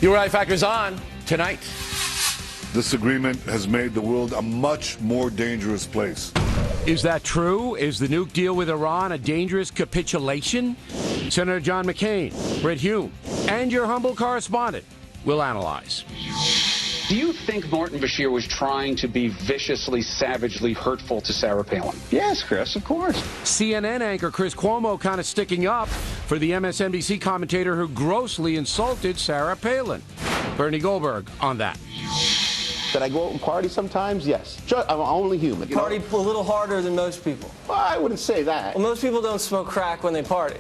Your Right Factor's on tonight. This agreement has made the world a much more dangerous place. Is that true? Is the nuke deal with Iran a dangerous capitulation? Senator John McCain, Brit Hume, and your humble correspondent will analyze. Do you think Martin Bashir was trying to be viciously, savagely hurtful to Sarah Palin? Yes, Chris, of course. CNN anchor Chris Cuomo kind of sticking up for the MSNBC commentator who grossly insulted Sarah Palin. Bernie Goldberg on that. Did I go out and party sometimes? Yes. I'm only human. Party a little harder than most people. Well, I wouldn't say that. Well, most people don't smoke crack when they party.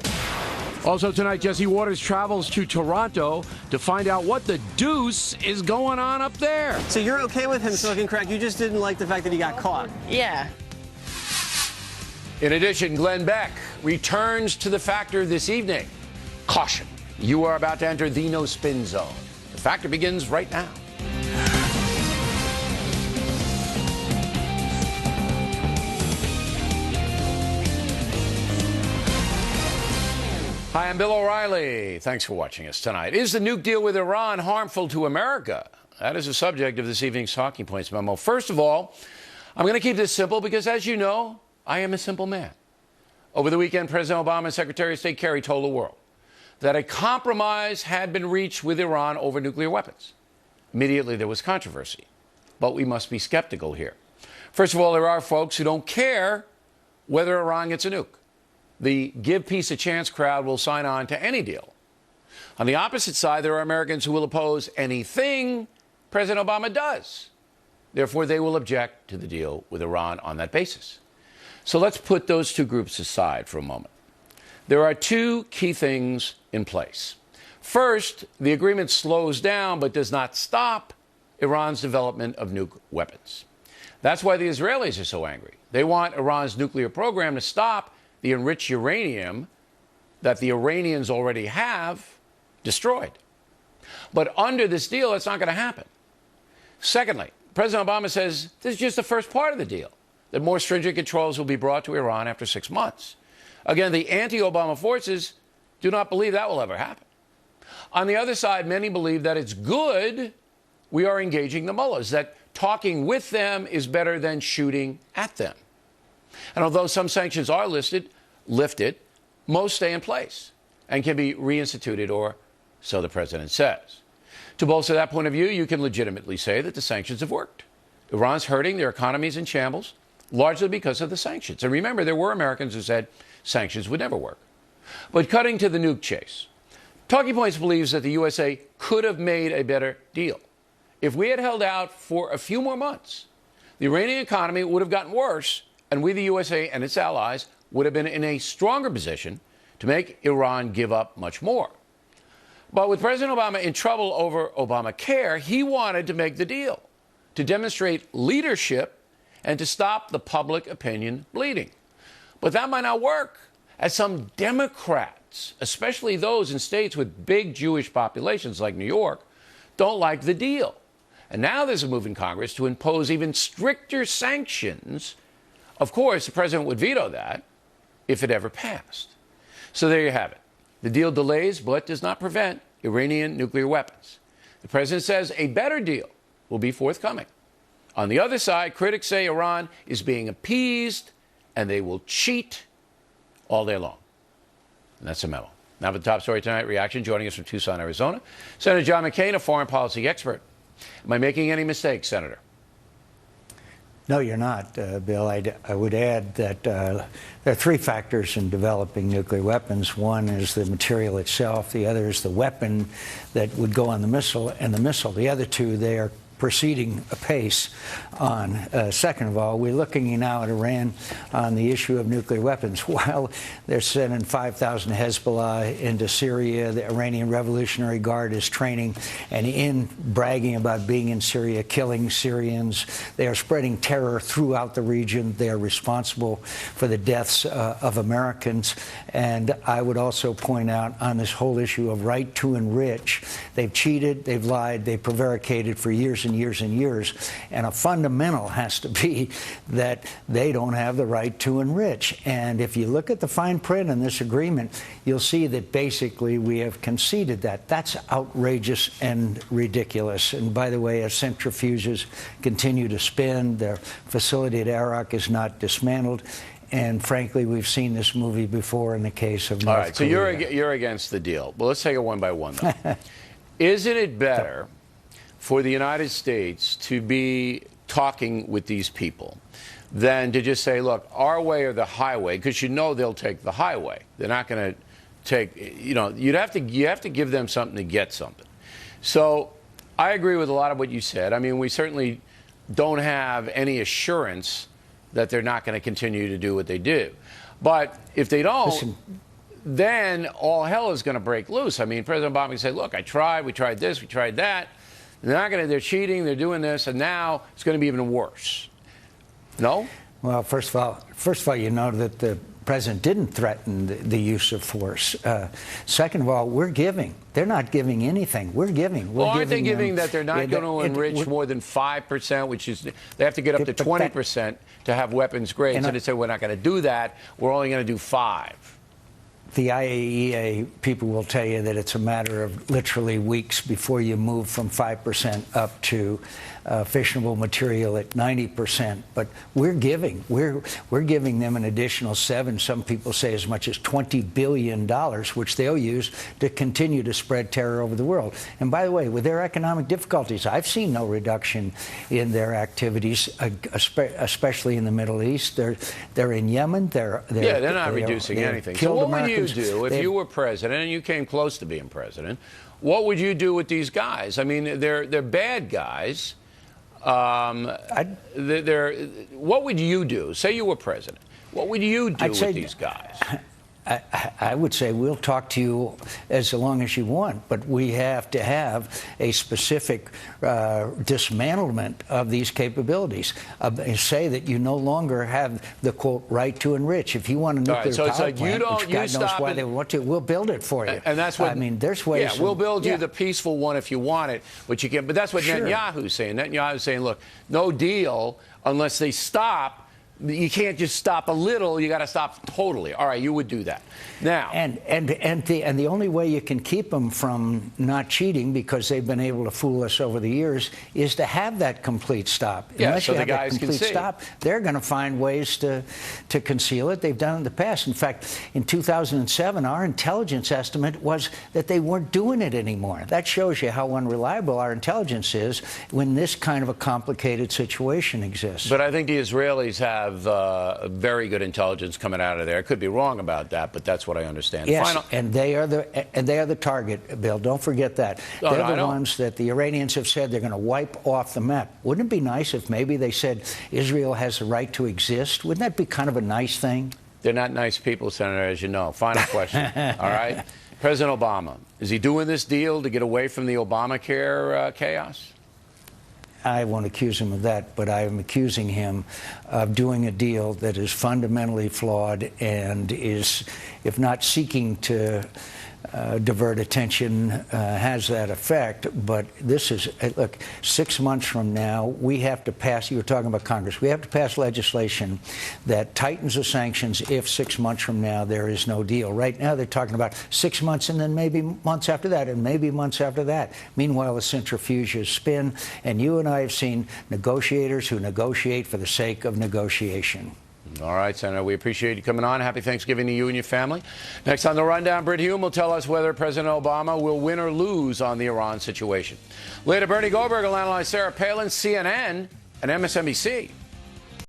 Also tonight, Jesse Waters travels to Toronto to find out what the deuce is going on up there. So you're okay with him smoking crack? You just didn't like the fact that he got caught? Yeah. In addition, Glenn Beck returns to The Factor this evening. Caution, you are about to enter the no-spin zone. The Factor begins right now. Hi, I'm Bill O'Reilly. Thanks for watching us tonight. Is the nuke deal with Iran harmful to America? That is the subject of this evening's Talking Points memo. First of all, I'm going to keep this simple because, as you know, I am a simple man. Over the weekend, President Obama and Secretary of State Kerry told the world that a compromise had been reached with Iran over nuclear weapons. Immediately, there was controversy. But we must be skeptical here. First of all, there are folks who don't care whether Iran gets a nuke. The give peace a chance crowd will sign on to any deal. On the opposite side, there are Americans who will oppose anything President Obama does. Therefore, they will object to the deal with Iran on that basis. So let's put those two groups aside for a moment. There are two key things in place. First, the agreement slows down but does not stop Iran's development of nuke weapons. That's why the Israelis are so angry. They want Iran's nuclear program to stop the enriched uranium that the Iranians already have destroyed. But under this deal, it's not going to happen. Secondly, President Obama says this is just the first part of the deal, that more stringent controls will be brought to Iran after 6 months. Again, the anti-Obama forces do not believe that will ever happen. On the other side, many believe that it's good we are engaging the mullahs, that talking with them is better than shooting at them. And although some sanctions are lifted, most stay in place and can be reinstituted, or so the president says. To bolster that point of view, you can legitimately say that the sanctions have worked. Iran's hurting, their economy's in shambles, largely because of the sanctions. And remember, there were Americans who said sanctions would never work. But cutting to the nuke chase, Talking Points believes that the USA could have made a better deal. If we had held out for a few more months, the Iranian economy would have gotten worse, and we, the USA and its allies, would have been in a stronger position to make Iran give up much more. But with President Obama in trouble over Obamacare, he wanted to make the deal, to demonstrate leadership and to stop the public opinion bleeding. But that might not work, as some Democrats, especially those in states with big Jewish populations like New York, don't like the deal. And now there's a move in Congress to impose even stricter sanctions. Of course, the president would veto that if it ever passed. So there you have it. The deal delays but does not prevent Iranian nuclear weapons. The president says a better deal will be forthcoming. On the other side, critics say Iran is being appeased and they will cheat all day long. And that's a memo. Now for the top story tonight, reaction joining us from Tucson, Arizona, Senator John McCain, a foreign policy expert. Am I making any mistakes, Senator? No, you're not, Bill. I would add that there are three factors in developing nuclear weapons. One is the material itself. The other is the weapon that would go on the missile, and the missile. The other two, they are proceeding apace on. Second of all, we're looking now at Iran on the issue of nuclear weapons. While they're sending 5,000 Hezbollah into Syria, the Iranian Revolutionary Guard is training and in bragging about being in Syria, killing Syrians. They are spreading terror throughout the region. They are responsible for the deaths of Americans. And I would also point out on this whole issue of right to enrich They've cheated, they've lied, they've prevaricated for years and years and years. And a fundamental has to be that they don't have the right to enrich. And if you look at the fine print in this agreement, you'll see that basically we have conceded that. That's outrageous and ridiculous. And by the way, as centrifuges continue to spin, their facility at Arak is not dismantled. And frankly, we've seen this movie before in the case of North Korea. All right, so you're against the deal. Well, let's take it one by one, though. Isn't it better for the United States to be talking with these people than to just say, look, our way or the highway, because you know they'll take the highway. They're not going to take, you have to give them something to get something. So I agree with a lot of what you said. I mean, we certainly don't have any assurance that they're not going to continue to do what they do. But if they don't, then all hell is going to break loose. I mean, President Obama can say, look, we tried this, we tried that. They're cheating, they're doing this, and now it's going to be even worse. No? Well, first of all, you know that the president didn't threaten the use of force. Second of all, we're giving. They're not giving anything. We're giving. Well, aren't they giving that they're not going to enrich more than 5%, which is they have to get up to 20% to have weapons grade. So they say we're not going to do that. We're only going to do 5%. The IAEA people will tell you that it's a matter of literally weeks before you move from 5% up to fissionable material at 90%. But we're giving. We're giving them an additional 7, some people say as much as $20 billion, which they'll use to continue to spread terror over the world. And by the way, with their economic difficulties, I've seen no reduction in their activities, especially in the Middle East. They're in Yemen. They're not reducing anything. So what would you do if you were president and you came close to being president? What would you do with these guys? I mean, they're bad guys. What would you do? Say you were president. What would you do with these guys? I would say we'll talk to you as long as you want, but we have to have a specific dismantlement of these capabilities. Say that you no longer have the, quote, right to enrich. If you want a nuclear power plant, which God knows why they want to, we'll build it for you. And that's what, I mean, there's ways. Yeah, we'll build you the peaceful one if you want it, but you can't. But that's what Netanyahu's saying. Netanyahu's saying, look, no deal unless they stop. You can't just stop a little. You got to stop totally. All right, you would do that. Now, and the only way you can keep them from not cheating, because they've been able to fool us over the years, is to have that complete stop. Yeah, Unless so you the have that guys complete can see. stop, they're going to find ways to conceal it. They've done it in the past. In fact, in 2007, our intelligence estimate was that they weren't doing it anymore. That shows you how unreliable our intelligence is when this kind of a complicated situation exists. But I think the Israelis have very good intelligence coming out of there. I could be wrong about that, but that's what I understand. Yes, and they are the target, Bill. Don't forget that. They're the ones that the Iranians have said they're going to wipe off the map. Wouldn't it be nice if maybe they said Israel has the right to exist? Wouldn't that be kind of a nice thing? They're not nice people, Senator, as you know. Final question. All right. President Obama, is he doing this deal to get away from the Obamacare chaos? I won't accuse him of that, but I am accusing him of doing a deal that is fundamentally flawed and is, if not seeking to divert attention, has that effect. But this is, look, 6 months from now, we have to pass, you were talking about Congress, we have to pass legislation that tightens the sanctions if 6 months from now there is no deal. Right now they're talking about 6 months and then maybe months after that and maybe months after that. Meanwhile, the centrifuges spin, and you and I have seen negotiators who negotiate for the sake of negotiation. All right, Senator, we appreciate you coming on. Happy Thanksgiving to you and your family. Next on The Rundown, Britt Hume will tell us whether President Obama will win or lose on the Iran situation. Later, Bernie Goldberg will analyze Sarah Palin's CNN and MSNBC.